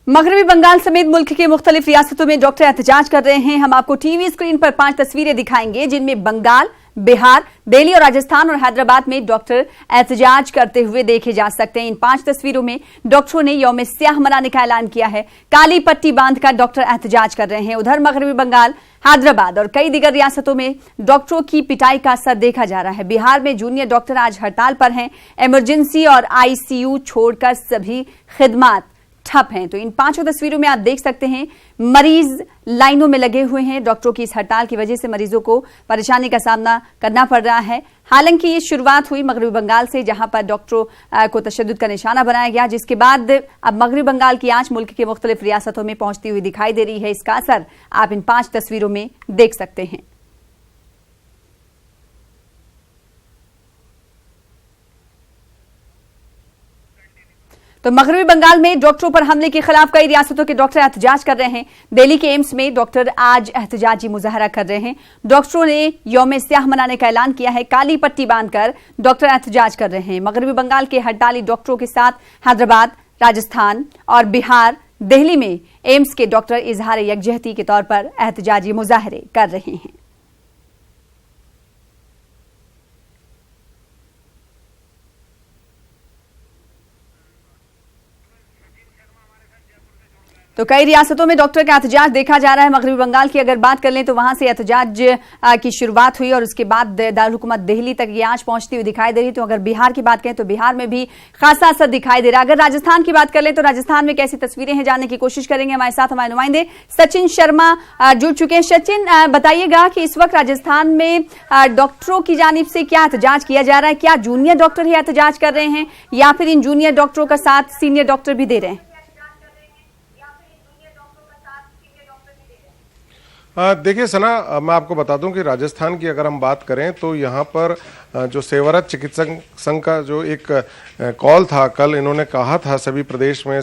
मगरबी बंगाल समेत मुल्क के मुख्तलिफ रियासतों में डॉक्टर एहतजाज कर रहे हैं। हम आपको टीवी स्क्रीन पर 5 तस्वीरें दिखाएंगे जिनमें बंगाल, बिहार, दिल्ली और राजस्थान और हैदराबाद में डॉक्टर एहतजाज करते हुए देखे जा सकते हैं। इन 5 तस्वीरों में डॉक्टरों ने यौम स्याह मनाने का ऐलान किया है। काली पट्टी बांधकर डॉक्टर एहतजाज कर रहे हैं। उधर मगरबी बंगाल, हैदराबाद और कई दीगर रियासतों में डॉक्टरों की पिटाई का असर देखा जा रहा है। बिहार में जूनियर डॉक्टर आज हड़ताल पर हैं। इमरजेंसी और आईसीयू छोड़कर सभी खिदमात ठप हैं। तो इन 5 तस्वीरों में आप देख सकते हैं मरीज लाइनों में लगे हुए हैं। डॉक्टरों की इस हड़ताल की वजह से मरीजों को परेशानी का सामना करना पड़ रहा है। हालांकि ये शुरुआत हुई मगरबी बंगाल से, जहां पर डॉक्टरों को तशद्दुद का निशाना बनाया गया, जिसके बाद अब मगरबी बंगाल की आंच मुल्क के मुख्तलिफ रियासतों में पहुंचती हुई दिखाई दे रही है। इसका असर आप इन 5 तस्वीरों में देख सकते हैं। तो मगरबी बंगाल में डॉक्टरों पर हमले के खिलाफ कई रियासतों के डॉक्टर एहतजाज कर रहे हैं। दिल्ली के एम्स में डॉक्टर आज एहतजाजी मुजाहरा कर रहे हैं। डॉक्टरों ने यौम स्याह मनाने का ऐलान किया है। काली पट्टी बांधकर डॉक्टर एहतजाज कर रहे हैं। मगरबी बंगाल के हड़ताली डॉक्टरों के साथ हैदराबाद, राजस्थान और बिहार, दिल्ली में एम्स के डॉक्टर इजहार यकजहती के तौर पर एहतजाजी मुजाहरे कर रहे हैं। तो कई रियासतों में डॉक्टर का एहतजाज देखा जा रहा है। मगरबी बंगाल की अगर बात कर लें तो वहां से एहतजाज की शुरुआत हुई और उसके बाद दारुल हुकूमत दिल्ली तक ये आंच पहुंचती हुई दिखाई दे रही। तो अगर बिहार की बात करें तो बिहार में भी खासा असर दिखाई दे रहा है। अगर राजस्थान की बात कर लें तो राजस्थान में कैसी तस्वीरें हैं जानने की कोशिश करेंगे। हमारे साथ हमारे नुमाइंदे सचिन शर्मा जुड़ चुके हैं। सचिन, बताइएगा कि इस वक्त राजस्थान में डॉक्टरों की जानिब से क्या एहतजाज किया जा रहा है? क्या जूनियर डॉक्टर ही एहतजाज कर रहे हैं या फिर इन जूनियर डॉक्टरों का साथ सीनियर डॉक्टर भी दे रहे हैं? देखिए सना, मैं आपको बता दूं कि राजस्थान की अगर हम बात करें तो यहाँ पर जो सेवारत चिकित्सक संघ का जो एक कॉल था, कल इन्होंने कहा था सभी प्रदेश में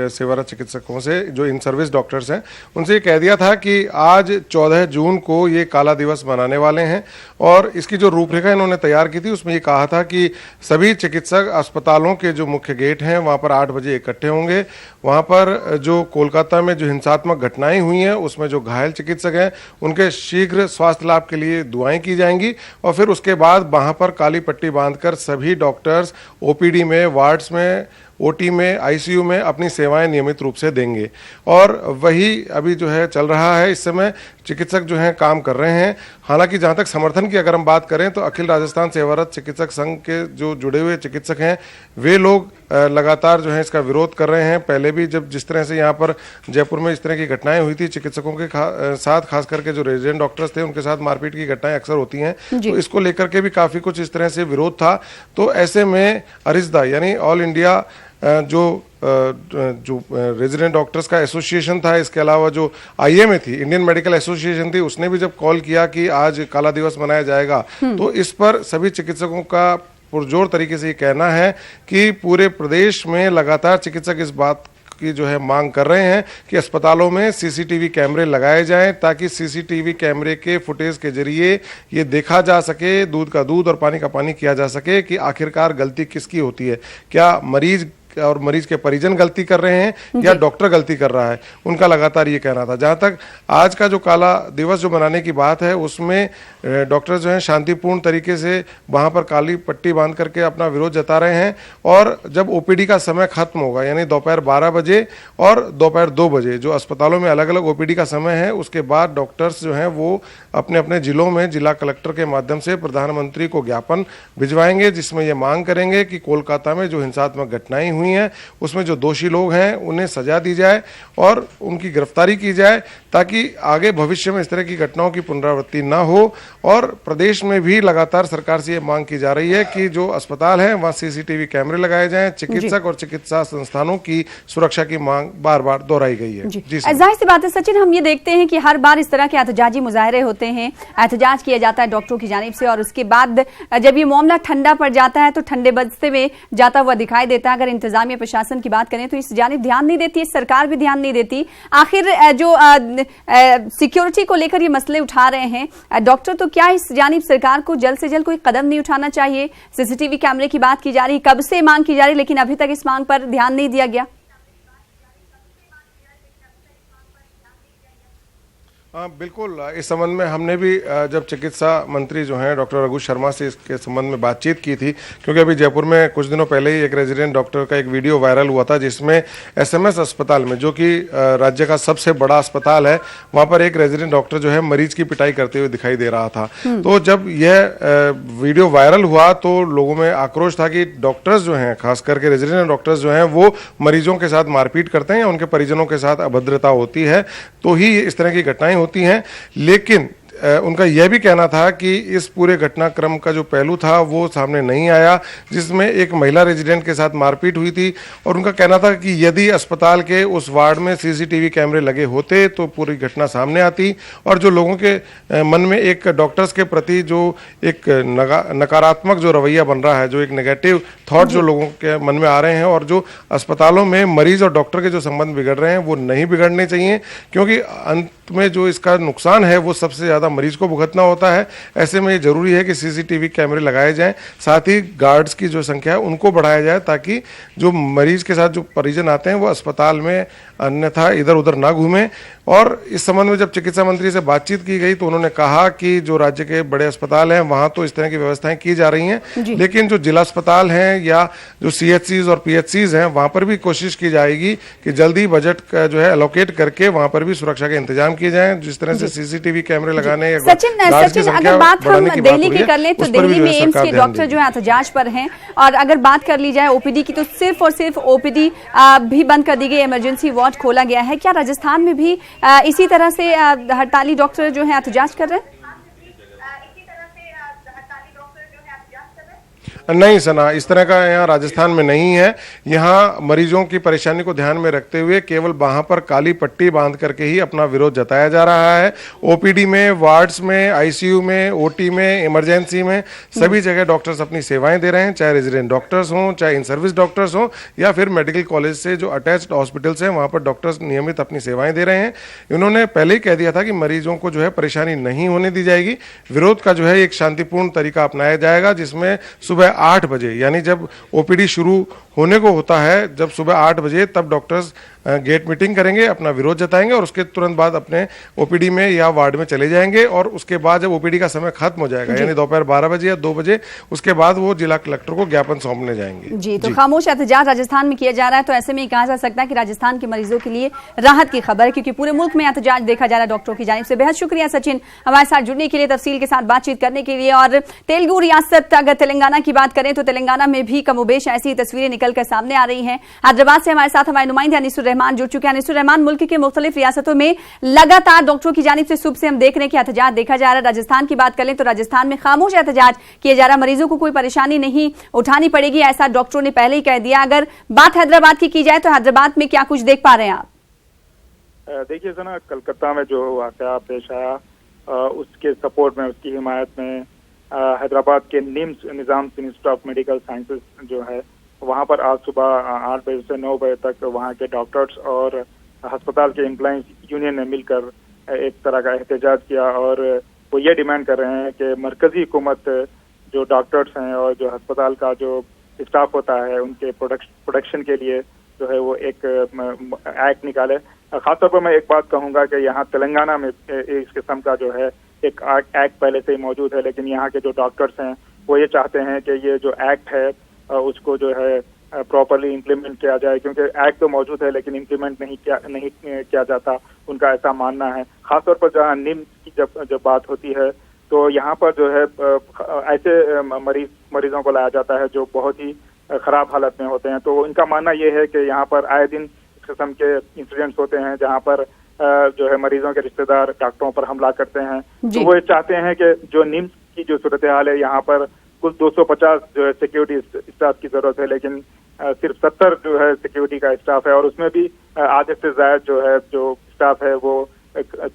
सेवारत चिकित्सकों से, जो इन सर्विस डॉक्टर्स हैं, उनसे ये कह दिया था कि आज 14 जून को ये काला दिवस मनाने वाले हैं। और इसकी जो रूपरेखा इन्होंने तैयार की थी उसमें ये कहा था कि सभी चिकित्सक अस्पतालों के जो मुख्य गेट हैं वहाँ पर 8 बजे इकट्ठे होंगे। वहाँ पर जो कोलकाता में जो हिंसात्मक घटनाएं हुई हैं उसमें जो घायल चिकित्सक हैं उनके शीघ्र स्वास्थ्य लाभ के लिए दुआएं की जाएंगी। और फिर उसके बाद वहाँ पर काली पट्टी बांधकर सभी डॉक्टर्स ओपीडी में, वार्ड्स में, ओटी में, आईसीयू में अपनी सेवाएं नियमित रूप से देंगे। और वही अभी जो है चल रहा है। इस समय चिकित्सक जो हैं काम कर रहे हैं। हालांकि जहां तक समर्थन की अगर हम बात करें तो अखिल राजस्थान सेवारत चिकित्सक संघ के जो जुड़े हुए चिकित्सक हैं वे लोग लगातार जो है इसका विरोध कर रहे हैं। पहले भी जब जिस तरह से यहाँ पर जयपुर में इस तरह की घटनाएं हुई थी, चिकित्सकों के साथ, खास करके जो रेजिडेंट डॉक्टर्स थे उनके साथ मारपीट की घटनाएं अक्सर होती हैं, तो इसको लेकर के भी काफी कुछ इस तरह से विरोध था। तो ऐसे में अरिजदा यानी ऑल इंडिया जो रेजिडेंट डॉक्टर्स का एसोसिएशन था, इसके अलावा जो आईएमए थी, इंडियन मेडिकल एसोसिएशन थी, उसने भी जब कॉल किया कि आज काला दिवस मनाया जाएगा, तो इस पर सभी चिकित्सकों का पुरजोर तरीके से ये कहना है कि पूरे प्रदेश में लगातार चिकित्सक इस बात की जो है मांग कर रहे हैं कि अस्पतालों में सीसीटीवी कैमरे लगाए जाएं, ताकि सीसीटीवी कैमरे के फुटेज के जरिए ये देखा जा सके, दूध का दूध और पानी का पानी किया जा सके कि आखिरकार गलती किसकी होती है। क्या मरीज और मरीज के परिजन गलती कर रहे हैं या डॉक्टर गलती कर रहा है? उनका लगातार ये कहना था। जहां तक आज का जो काला दिवस जो मनाने की बात है उसमें डॉक्टर जो हैं शांतिपूर्ण तरीके से वहां पर काली पट्टी बांध करके अपना विरोध जता रहे हैं। और जब ओपीडी का समय खत्म होगा, यानी दोपहर 12 बजे और दोपहर 2 बजे जो अस्पतालों में अलग अलग ओपीडी का समय है, उसके बाद डॉक्टर्स जो हैं वो अपने अपने जिलों में जिला कलेक्टर के माध्यम से प्रधानमंत्री को ज्ञापन भिजवाएंगे, जिसमें ये मांग करेंगे कि कोलकाता में जो हिंसात्मक घटनाएं हुई हैं उसमें जो दोषी लोग हैं उन्हें सजा दी जाए और उनकी गिरफ्तारी की जाए, ताकि आगे भविष्य में इस तरह की घटनाओं की पुनरावृत्ति ना हो। और प्रदेश में भी लगातार सरकार से ये मांग की जा रही है कि जो अस्पताल हैं वहां सीसीटीवी कैमरे लगाए जाएं। चिकित्सक और चिकित्सा संस्थानों की सुरक्षा की मांग बार बार दोहराई गई है। जाहिर सी बात है सचिन, हम ये देखते हैं कि हर बार इस तरह के एहतजाजी मुजाहरे होते हैं, एहतजाज किया जाता है डॉक्टरों की जानिब से, और उसके बाद जब ये मामला ठंडा पड़ जाता है तो ठंडे बस्ते में जाता हुआ दिखाई देता है। अगर इंतजामिया प्रशासन की बात करें तो इस जानिब ध्यान नहीं देती है, सरकार भी ध्यान नहीं देती। आखिर जो सिक्योरिटी को लेकर ये मसले उठा रहे हैं डॉक्टर, तो क्या इस जानिब सरकार को जल्द से जल्द कोई कदम नहीं उठाना चाहिए? सीसीटीवी कैमरे की बात की जा रही, कब से मांग की जा रही, लेकिन अभी तक इस मांग पर ध्यान नहीं दिया गया। हाँ बिल्कुल, इस संबंध में हमने भी जब चिकित्सा मंत्री जो हैं डॉक्टर रघु शर्मा से इसके संबंध में बातचीत की थी, क्योंकि अभी जयपुर में कुछ दिनों पहले ही एक रेजिडेंट डॉक्टर का एक वीडियो वायरल हुआ था जिसमें एसएमएस अस्पताल में, जो कि राज्य का सबसे बड़ा अस्पताल है, वहां पर एक रेजिडेंट डॉक्टर जो है मरीज की पिटाई करते हुए दिखाई दे रहा था। तो जब यह वीडियो वायरल हुआ तो लोगों में आक्रोश था कि डॉक्टर्स जो हैं, खास करके रेजिडेंट डॉक्टर्स जो हैं, वो मरीजों के साथ मारपीट करते हैं या उनके परिजनों के साथ अभद्रता होती है तो ही इस तरह की घटनाएं होती हैं। लेकिन उनका यह भी कहना था कि इस पूरे घटनाक्रम का जो पहलू था वो सामने नहीं आया, जिसमें एक महिला रेजिडेंट के साथ मारपीट हुई थी। और उनका कहना था कि यदि अस्पताल के उस वार्ड में सीसीटीवी कैमरे लगे होते तो पूरी घटना सामने आती और जो लोगों के मन में एक डॉक्टर्स के प्रति जो एक नकारात्मक जो रवैया बन रहा है, जो एक नेगेटिव थॉट जो लोगों के मन में आ रहे हैं और जो अस्पतालों में मरीज और डॉक्टर के जो संबंध बिगड़ रहे हैं वो नहीं बिगड़ने चाहिए, क्योंकि अंत में जो इसका नुकसान है वो सबसे ज्यादा मरीज को भुगतना होता है। ऐसे में ये जरूरी है कि सीसीटीवी कैमरे लगाए जाएं, साथ ही गार्ड्स की जो संख्या है उनको बढ़ाया जाए ताकि जो मरीज के साथ जो परिजन आते हैं वो अस्पताल में अन्यथा इधर उधर ना घूमें। और इस संबंध में जब चिकित्सा मंत्री से बातचीत की गई तो उन्होंने कहा कि जो राज्य के बड़े अस्पताल हैं वहां तो इस तरह की व्यवस्थाएं की जा रही हैं, लेकिन जो जिला अस्पताल हैं या जो सीएचसीज और पीएचसीज हैं वहां पर भी कोशिश की जाएगी कि जल्दी बजट का जो है एलोकेट करके वहां पर भी सुरक्षा के इंतजाम किए जाएं, जिस तरह से सीसीटीवी कैमरे लगाने या सचिन, अगर बात हम दिल्ली की कर लें तो दिल्ली में एम्स के डॉक्टर जो है एहतजाज पर हैं, और अगर बात कर ली जाए ओपीडी की तो सिर्फ और सिर्फ ओपीडी भी बंद कर दी गई, इमरजेंसी वार्ड खोला गया है। क्या राजस्थान में भी इसी तरह से हड़ताली डॉक्टर जो है एहतजाज कर रहे हैं? नहीं सना, इस तरह का यहाँ राजस्थान में नहीं है। यहाँ मरीजों की परेशानी को ध्यान में रखते हुए केवल वहां पर काली पट्टी बांध करके ही अपना विरोध जताया जा रहा है। ओपीडी में, वार्ड्स में, आईसीयू में, ओटी में, इमरजेंसी में सभी जगह डॉक्टर्स अपनी सेवाएं दे रहे हैं, चाहे रेजिडेंट डॉक्टर्स हों, चाहे इन सर्विस डॉक्टर्स हों या फिर मेडिकल कॉलेज से जो अटैच्ड हॉस्पिटल्स हैं वहां पर डॉक्टर्स नियमित अपनी सेवाएं दे रहे हैं। इन्होंने पहले ही कह दिया था कि मरीजों को जो है परेशानी नहीं होने दी जाएगी। विरोध का जो है एक शांतिपूर्ण तरीका अपनाया जाएगा, जिसमें सुबह 8 बजे, यानी जब ओपीडी शुरू होने को होता है, जब सुबह 8 बजे, तब डॉक्टर्स गेट मीटिंग करेंगे, अपना विरोध जताएंगे और उसके तुरंत बाद अपने ओपीडी में या वार्ड में चले जाएंगे। और उसके बाद जब ओपीडी का समय खत्म हो जाएगा, यानी दोपहर 12 बजे या 2 बजे, उसके बाद वो जिला कलेक्टर को ज्ञापन सौंपने जाएंगे। जी, तो खामोश एहतजाज राजस्थान में किया जा रहा है, तो ऐसे में कहा जा सकता है कि राजस्थान के मरीजों के लिए राहत की खबर है, क्योंकि पूरे मुल्क में एहतजाज देखा जा रहा है डॉक्टरों की जानिब से। बेहद शुक्रिया सचिन हमारे साथ जुड़ने के लिए, तफसील के साथ बातचीत करने के लिए। और तेलुगु रियासत अगर तेलंगाना की बात करें तो तेलंगाना में भी कमोबेश ऐसी तस्वीरें निकलकर सामने आ रही हैं। हैदराबाद से हमारे साथ हमारे नुमाइंदे अनीसुर रहमान जुड़ चुके हैं। अनीसुर रहमान, मुल्क के मुख्तलिफ रियासतों में लगातार डॉक्टरों की जानिब से सुबह से हम देख रहे हैं कि एहतजाज देखा जा रहा है। राजस्थान की बात करें तो राजस्थान में खामोश एहतजाज किया जा रहा है, मरीजों को कोई परेशानी नहीं उठानी पड़ेगी, ऐसा डॉक्टरों ने पहले ही कह दिया। अगर बात हैदराबाद की जाए तो हैदराबाद में क्या कुछ देख पा रहे हैं आप? देखिए सना, कलकत्ता में जो वाकया पेश आया उसके सपोर्ट में, उसकी हिमायत में हैदराबाद के निम्स निजाम इंस्टीट्यूट ऑफ मेडिकल साइंसेज जो है वहां पर आज सुबह 8 बजे से 9 बजे तक वहां के डॉक्टर्स और अस्पताल के एम्प्लॉइज यूनियन ने मिलकर एक तरह का एहतजाज किया और वो ये डिमांड कर रहे हैं कि मरकजी हुकूमत जो डॉक्टर्स हैं और जो अस्पताल का जो स्टाफ होता है उनके प्रोडक्शन के लिए जो है वो एक एक्ट निकाले। खासतौर पर मैं एक बात कहूंगा कि यहाँ तेलंगाना में इस किस्म का जो है एक एक्ट पहले से ही मौजूद है, लेकिन यहाँ के जो डॉक्टर्स हैं वो ये चाहते हैं कि ये जो एक्ट है उसको जो है प्रॉपरली इम्प्लीमेंट किया जाए, क्योंकि एक्ट तो मौजूद है लेकिन इम्प्लीमेंट नहीं किया जाता, उनका ऐसा मानना है। खासतौर पर जहाँ निम्स की जब बात होती है तो यहाँ पर जो है ऐसे मरीजों को लाया जाता है जो बहुत ही खराब हालत में होते हैं। तो इनका मानना ये है कि यहाँ पर आए दिन इस किस्म के इंसिडेंट्स होते हैं जहाँ पर जो है मरीजों के रिश्तेदार डॉक्टरों पर हमला करते हैं। तो वो चाहते हैं कि जो निम्स की जो सूरत हाल है, यहाँ पर कुल 250 जो है सिक्योरिटी स्टाफ की जरूरत है, लेकिन सिर्फ 70 जो है सिक्योरिटी का स्टाफ है और उसमें भी आधे से ज्यादा जो है जो स्टाफ है वो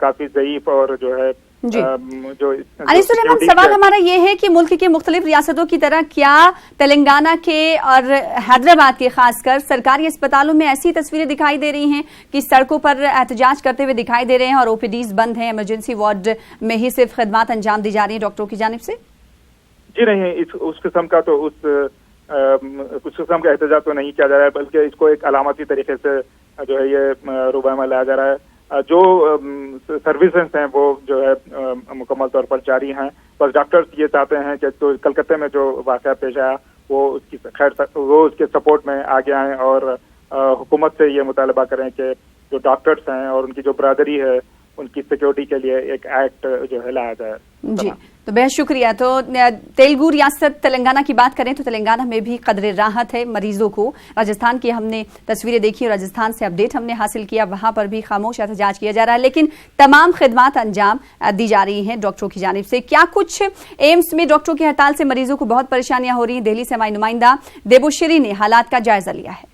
काफी ज़ईफ और जो है जो अनीसुर रहमान, सवाल हमारा ये है कि मुल्क के मुख्तलिफ रियासतों की तरह क्या तेलंगाना के और हैदराबाद के खासकर सरकारी अस्पतालों में ऐसी तस्वीरें दिखाई दे रही हैं कि सड़कों पर एहतजाज करते हुए दिखाई दे रहे हैं और ओपीडीज बंद हैं, इमरजेंसी वार्ड में ही सिर्फ खदमात अंजाम दी जा रही है डॉक्टरों की जानिब से? जी नहीं, उस किस्म का तो उस किस्म का एहतजाज तो नहीं किया जा रहा है, बल्कि इसको एक अलामती तरीके से जो है ये रुबा में लाया जा रहा है। जो सर्विसेज हैं वो जो है मुकम्मल तौर पर जारी हैं। बस डॉक्टर्स ये चाहते हैं कि तो कलकत्ते में जो वाक़या पेश आया वो उसके सपोर्ट में आगे आएं और हुकूमत से ये मुतालबा करें कि जो डॉक्टर्स हैं और उनकी जो बरादरी है उनकी सिक्योरिटी के लिए एक एक्ट जो है लाया जाए। जी, तो बेहद शुक्रिया। तो तेलुगु रियासत तेलंगाना की बात करें तो तेलंगाना में भी कदरे राहत है मरीजों को। राजस्थान की हमने तस्वीरें देखी और राजस्थान से अपडेट हमने हासिल किया, वहां पर भी खामोश एहतजाज किया जा रहा है, लेकिन तमाम खिदमात अंजाम दी जा रही हैं डॉक्टरों की जानिब से। क्या कुछ एम्स में डॉक्टरों की हड़ताल से मरीजों को बहुत परेशानियां हो रही हैं? दिल्ली से हमारी नुमाइंदा देबुश्री ने हालात का जायजा लिया है।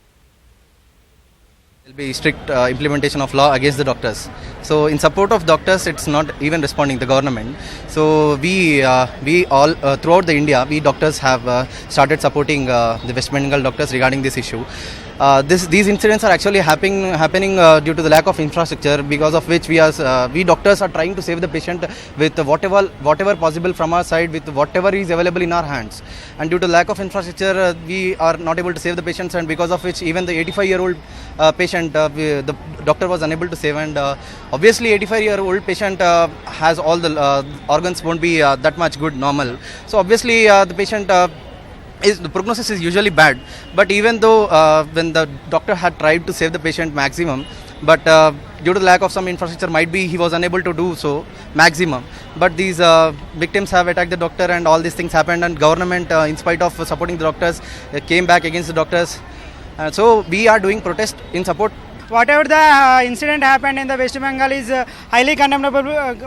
There will be strict implementation of law against the doctors. So in support of doctors, it's not even responding the government. So we all throughout the India, we doctors have started supporting the West Bengal doctors regarding this issue. These incidents are actually happening due to the lack of infrastructure, because of which we doctors are trying to save the patient with whatever possible from our side, with whatever is available in our hands. And due to lack of infrastructure, we are not able to save the patients, and because of which even the 85-year-old patient, the doctor was unable to save. And obviously 85-year-old patient has all the organs won't be that much good normal. So obviously the patient the prognosis is usually bad, but even though when the doctor had tried to save the patient maximum, but due to the lack of some infrastructure, might be he was unable to do so maximum. But these victims have attacked the doctor and all these things happened, and government in spite of supporting the doctors came back against the doctors. So we are doing protest in support. Whatever the incident happened in the West Bengal is highly condemnable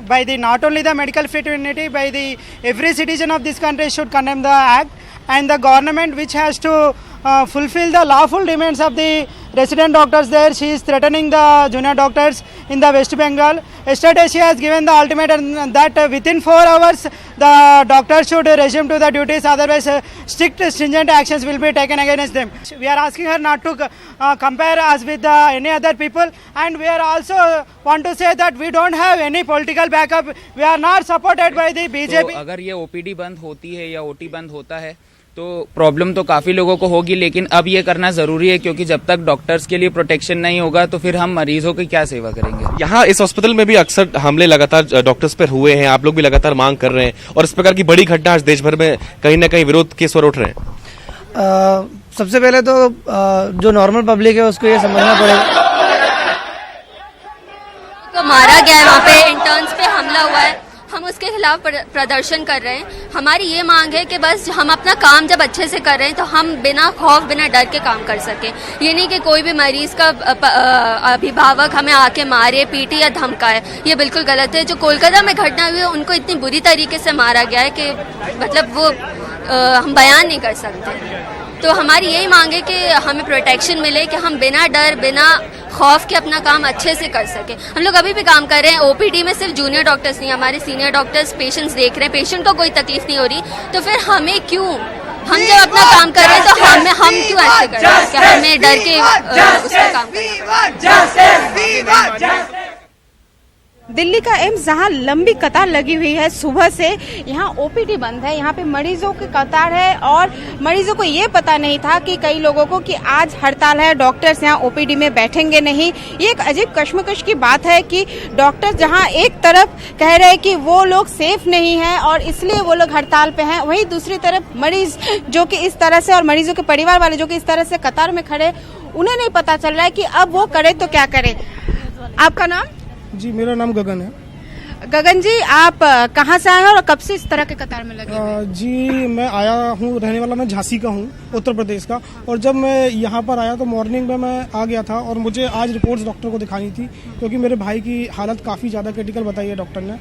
by the not only the medical fraternity, by the every citizen of this country should condemn the act, and the government which has to fulfill the lawful demands of the resident doctors there. She is threatening the junior doctors in the West Bengal. Yesterday she has given the ultimatum that within 4 hours the doctors should resume to the duties, otherwise strict stringent actions will be taken against them. We are asking her not to compare us with any other people, and we are also want to say that we don't have any political backup. We are not supported by the BJP. तो अगर ये OPD बंद होती है या OT बंद होता है तो प्रॉब्लम तो काफी लोगों को होगी, लेकिन अब ये करना जरूरी है, क्योंकि जब तक डॉक्टर्स के लिए प्रोटेक्शन नहीं होगा तो फिर हम मरीजों की क्या सेवा करेंगे। यहाँ इस हॉस्पिटल में भी अक्सर हमले लगातार डॉक्टर्स पर हुए हैं, आप लोग भी लगातार मांग कर रहे हैं, और इस प्रकार की बड़ी घटना आज देश भर में कहीं ना कहीं विरोध के स्वर उठ रहे हैं। सबसे पहले तो जो नॉर्मल पब्लिक है उसको ये समझना पड़ेगा, तो मारा गया है, वहाँ पे इंटर्न्स पे हमला हुआ है, हम उसके खिलाफ प्रदर्शन कर रहे हैं। हमारी ये मांग है कि बस हम अपना काम जब अच्छे से कर रहे हैं तो हम बिना खौफ बिना डर के काम कर सकें। ये नहीं कि कोई भी मरीज का अभिभावक हमें आके मारे पीटे या धमकाए, ये बिल्कुल गलत है। जो कोलकाता में घटना हुई है उनको इतनी बुरी तरीके से मारा गया है कि मतलब वो हम बयान नहीं कर सकते। तो हमारी यही मांग है कि हमें प्रोटेक्शन मिले, कि हम बिना डर बिना खौफ के अपना काम अच्छे से कर सके। हम लोग अभी भी काम कर रहे हैं, ओपीडी में सिर्फ जूनियर डॉक्टर्स नहीं, हमारे सीनियर डॉक्टर्स पेशेंट्स देख रहे हैं, पेशेंट को कोई तकलीफ नहीं हो रही, तो फिर हमें क्यों, हम जब अपना काम कर रहे हैं तो हम क्यों ऐसे कर रहे हैं कि हमें डर के उसका काम करना। दिल्ली का एम्स जहां लंबी कतार लगी हुई है सुबह से, यहाँ ओपीडी बंद है, यहाँ पे मरीजों की कतार है, और मरीजों को ये पता नहीं था कि कई लोगों को कि आज हड़ताल है, डॉक्टर्स यहाँ ओपीडी में बैठेंगे नहीं। ये एक अजीब कश्मकश की बात है कि डॉक्टर्स जहाँ एक तरफ कह रहे हैं कि वो लोग सेफ नहीं है और इसलिए वो लोग हड़ताल पे हैं, वहीं दूसरी तरफ मरीज जो कि इस तरह से, और मरीजों के परिवार वाले जो कि इस तरह से कतार में खड़े, उन्हें नहीं पता चल रहा है कि अब वो करे तो क्या करे। आपका नाम? जी, मेरा नाम गगन है। गगन जी, आप कहाँ से आए हैं और कब से इस तरह के कतार में लगे हैं? जी, मैं आया हूँ, रहने वाला मैं झांसी का हूँ, उत्तर प्रदेश का, और जब मैं यहाँ पर आया तो मॉर्निंग में मैं आ गया था और मुझे आज रिपोर्ट्स डॉक्टर को दिखानी थी, क्योंकि मेरे भाई की हालत काफ़ी ज़्यादा क्रिटिकल बताई है डॉक्टर ने।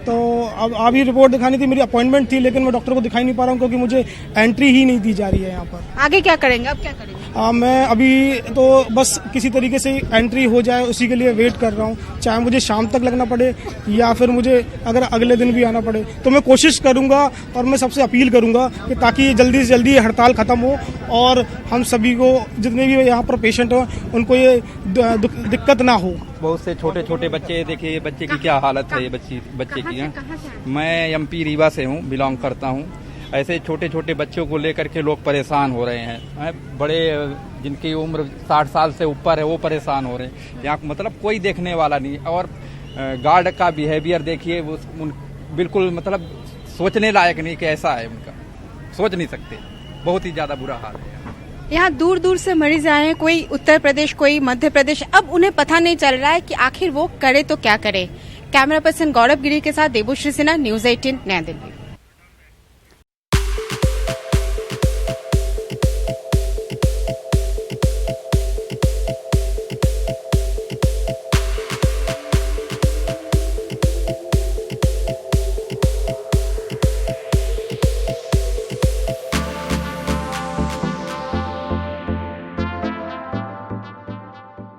तो अब अभी रिपोर्ट दिखानी थी, मेरी अपॉइंटमेंट थी, लेकिन मैं डॉक्टर को दिखाई नहीं पा रहा हूँ क्योंकि मुझे एंट्री ही नहीं दी जा रही है यहाँ पर। आगे क्या करेंगे, अब क्या करेंगे? मैं अभी तो बस किसी तरीके से एंट्री हो जाए उसी के लिए वेट कर रहा हूँ, चाहे मुझे शाम तक लगना पड़े या फिर मुझे अगर अगले दिन भी आना पड़े, तो मैं कोशिश करूंगा और मैं सबसे अपील करूंगा कि ताकि जल्दी से जल्दी ये हड़ताल खत्म हो और हम सभी को, जितने भी यहाँ पर पेशेंट हो, उनको ये दिक्कत ना हो। बहुत से छोटे छोटे बच्चे, देखिए बच्चे की क्या हालत है, ये बच्चे की है। मैं एमपी रीवा से हूँ, बिलोंग करता हूँ, ऐसे छोटे छोटे बच्चों को लेकर के लोग परेशान हो रहे हैं। बड़े जिनकी उम्र 60 साल से ऊपर है वो परेशान हो रहे हैं। यहाँ मतलब कोई देखने वाला नहीं। और गार्ड का बिहेवियर देखिए, बिल्कुल मतलब सोचने लायक नहीं कि ऐसा है, उनका सोच नहीं सकते। बहुत ही ज्यादा बुरा हाल है। यहाँ दूर दूर से मरीज आए हैं, कोई उत्तर प्रदेश, कोई मध्य प्रदेश। अब उन्हें पता नहीं चल रहा है कि आखिर वो करे तो क्या करे। कैमरा पर्सन गौरव गिरी के साथ देबुश्री सिन्हा, न्यूज 18 नई दिल्ली।